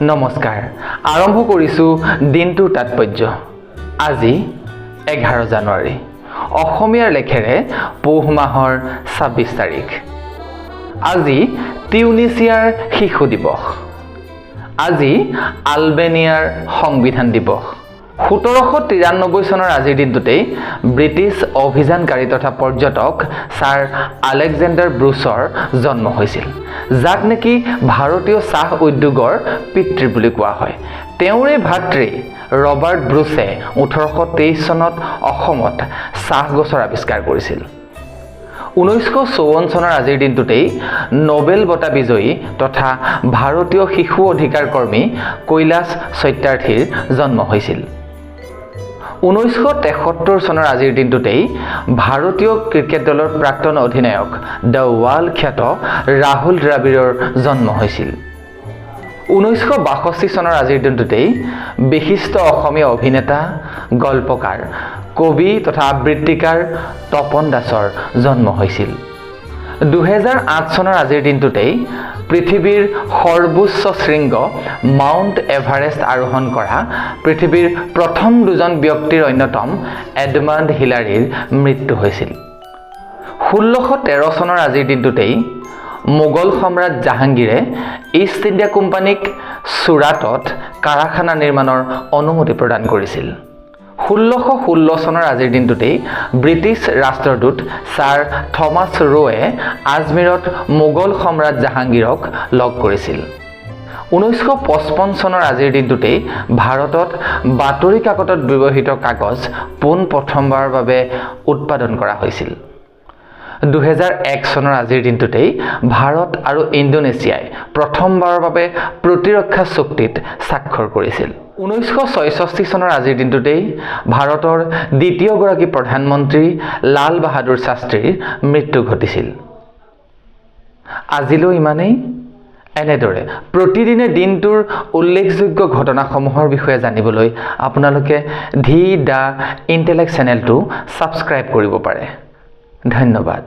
নমস্কাৰ আৰম্ভ কৰিছো দিনটোৰ তাৎপৰ্য আজি 11 জানুৱাৰী অসমীয়াৰ লেখেৰে পৌহ মাহৰ 26 তাৰিখ আজি টিউনিছিয়াৰ শিশু দিৱস আজি আলবেনিয়াৰ সংবিধান দিৱস 1793 চনৰ আজিৰ দিনটোতেই ব্ৰিটিছ অভিযানকাৰী তথা পৰ্যটক ছাৰ আলেকজেণ্ডাৰ ব্ৰুছৰ জন্ম হৈছিল যাক নেকি ভাৰতীয় চাহ উদ্যোগৰ পিতৃ বুলি কোৱা হয় তেওঁৰে ভাতৃ ৰবাৰ্ট ব্ৰুছে 1823 চনত অসমত চাহ গছৰ আৱিষ্কাৰ কৰিছিল 1954 চনৰ আজিৰ দিনটোতেই নোবেল বঁটা বিজয়ী তথা ভাৰতীয় শিশু অধিকাৰ কৰ্মী কৈলাশ সত্যাৰ্থীৰ জন্ম হৈছিল 1973 চনৰ আজিৰ দিনটোতেই ভাৰতীয় ক্ৰিকেট দলৰ প্ৰাক্তন অধিনায়ক দ্য ৱাল খ্যাত ৰাহুল দ্ৰাবিড়ৰ জন্ম হৈছিল 1962 চনৰ আজিৰ দিনটোতেই বিশিষ্ট অসমীয়া অভিনেতা গল্পকাৰ কবি তথা আবৃত্তিকাৰ তপন দাসৰ জন্ম হৈছিল 2008 চনৰ আজিৰ দিনটোতেই পৃথিৱীৰ সৰ্বোচ্চ শৃংগ মাউণ্ট এভাৰেষ্ট আৰোহণ কৰা পৃথিৱীৰ প্ৰথম দুজন ব্যক্তিৰ অন্যতম এডমাণ্ড হিলাৰীৰ মৃত্যু হৈছিল 1613 চনৰ আজিৰ দিনটোতেই মোগল সম্ৰাট জাহাংগীৰে ইষ্ট ইণ্ডিয়া কোম্পানীক চুৰাটত কাৰখানা নিৰ্মাণৰ অনুমতি প্ৰদান কৰিছিল 1616 চনৰ আজিৰ দিনটোতেই ব্ৰিটিছ ৰাষ্ট্ৰদূত ছাৰ থমাছ ৰোৱে আজমেৰত মোগল সম্ৰাট জাহাংগীৰক লগ কৰিছিল 1955 চনৰ আজিৰ দিনটোতেই ভাৰতত বাতৰি কাকতত ব্যৱহৃত কাগজ পোন প্ৰথমবাৰৰ বাবে উৎপাদন কৰা হৈছিল 2001 চনৰ আজিৰ দিনটোতেই ভাৰত আৰু ইণ্ডোনেছিয়াই প্ৰথমবাৰৰ বাবে প্ৰতিৰক্ষা চুক্তিত স্বাক্ষৰ কৰিছিল 1966 চনৰ আজিৰ দিনটোতেই ভাৰতৰ দ্বিতীয়গৰাকী প্ৰধানমন্ত্ৰী লাল বাহাদুৰ শাস্ত্ৰীৰ মৃত্যু ঘটিছিল আজিলৈ ইমানেই এনেদৰে প্ৰতিদিনে দিনটোৰ উল্লেখযোগ্য ঘটনাসমূহৰ বিষয়ে জানিবলৈ আপোনালোকে দি দা ইণ্টেলেক্ট চেনেলটো ছাবস্ক্ৰাইব কৰিব পাৰে ধন্যবাদ